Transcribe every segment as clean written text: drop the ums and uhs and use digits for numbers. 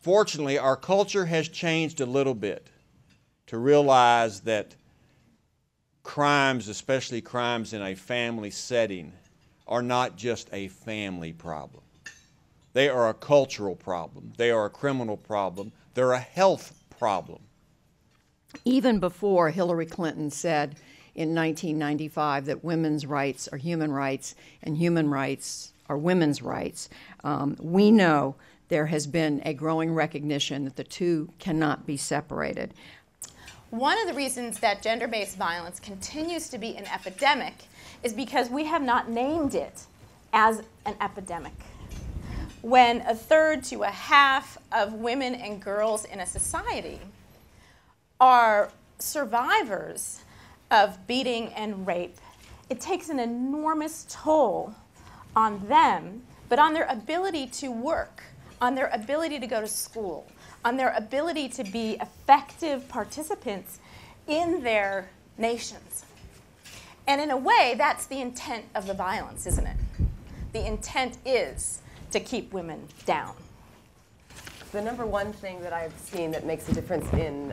Fortunately, our culture has changed a little bit to realize that crimes, especially crimes in a family setting, are not just a family problem. They are a cultural problem. They are a criminal problem. They're a health problem. Even before Hillary Clinton said in 1995 that women's rights are human rights and human rights are women's rights, we know there has been a growing recognition that the two cannot be separated. One of the reasons that gender-based violence continues to be an epidemic is because we have not named it as an epidemic. When a third to a half of women and girls in a society are survivors of beating and rape, it takes an enormous toll on them, but on their ability to work, on their ability to go to school, on their ability to be effective participants in their nations. And in a way, that's the intent of the violence, isn't it? The intent is to keep women down. The number one thing that I've seen that makes a difference in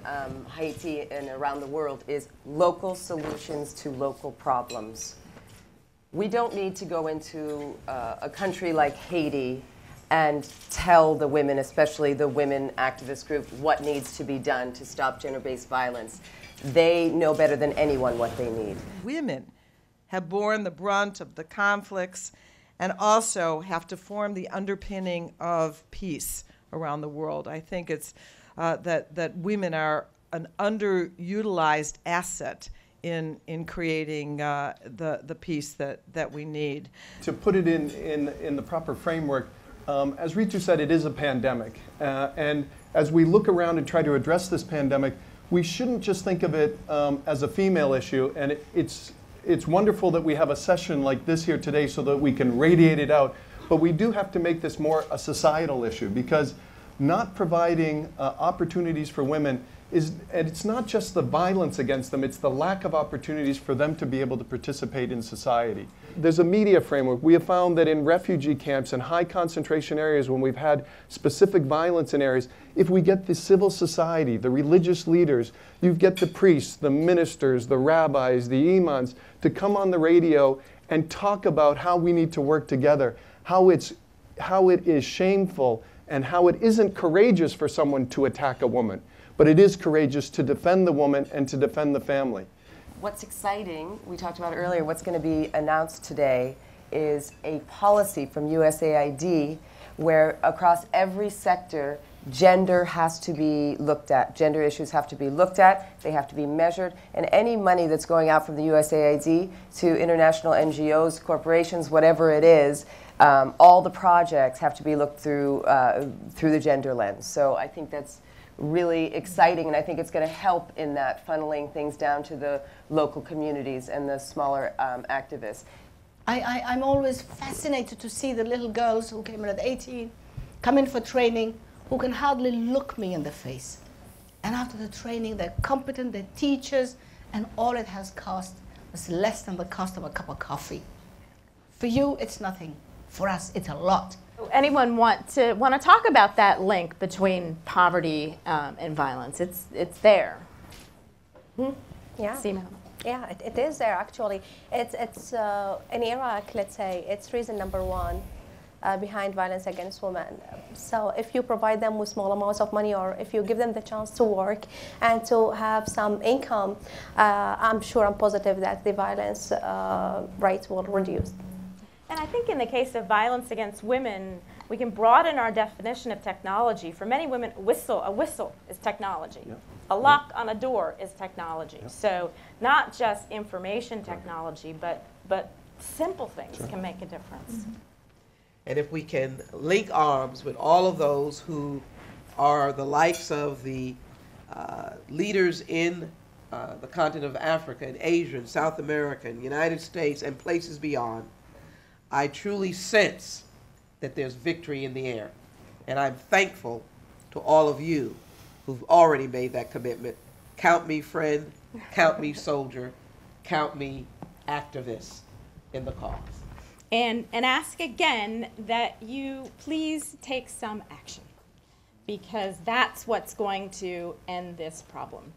Haiti and around the world is local solutions to local problems. We don't need to go into a country like Haiti and tell the women, especially the women activist group, what needs to be done to stop gender-based violence. They know better than anyone what they need. Women have borne the brunt of the conflicts and also have to form the underpinning of peace around the world. I think it's that women are an underutilized asset in creating the peace that we need. To put it in the proper framework, as Ritu said, it is a pandemic. And as we look around and try to address this pandemic, we shouldn't just think of it as a female issue. And it's wonderful that we have a session like this here today so that we can radiate it out. But we do have to make this more a societal issue, because not providing opportunities for women and it's not just the violence against them, it's the lack of opportunities for them to be able to participate in society. There's a media framework. We have found that in refugee camps and high concentration areas, when we've had specific violence in areas, if we get the civil society, the religious leaders, you get the priests, the ministers, the rabbis, the imams, to come on the radio and talk about how we need to work together, how it is shameful and how it isn't courageous for someone to attack a woman, but it is courageous to defend the woman and to defend the family. What's exciting, we talked about earlier, what's going to be announced today is a policy from USAID where across every sector, gender has to be looked at. Gender issues have to be looked at, they have to be measured, and any money that's going out from the USAID to international NGOs, corporations, whatever it is, all the projects have to be looked through through the gender lens. So I think that's really exciting, and I think it's going to help in that funneling things down to the local communities and the smaller activists. I'm always fascinated to see the little girls who came in at 18, come in for training, who can hardly look me in the face. And after the training, they're competent, they're teachers, and all it has cost was less than the cost of a cup of coffee. For you, it's nothing. For us, it's a lot. Anyone want to talk about that link between poverty and violence? It's there. Yeah. Siham. Yeah, it is there actually. It's in Iraq, let's say, it's reason number one behind violence against women. So if you provide them with small amounts of money, or if you give them the chance to work and to have some income, I'm positive that the violence rates will reduce. And I think in the case of violence against women, we can broaden our definition of technology. For many women, a whistle is technology. Yep. A lock on a door is technology. Yep. So not just information technology, but simple things can make a difference. Mm-hmm. And if we can link arms with all of those who are the likes of the leaders in the continent of Africa and Asia and South America and the United States and places beyond, I truly sense that there's victory in the air. And I'm thankful to all of you who've already made that commitment. Count me friend, count me soldier, count me activist in the cause. And ask again that you please take some action. because that's what's going to end this problem.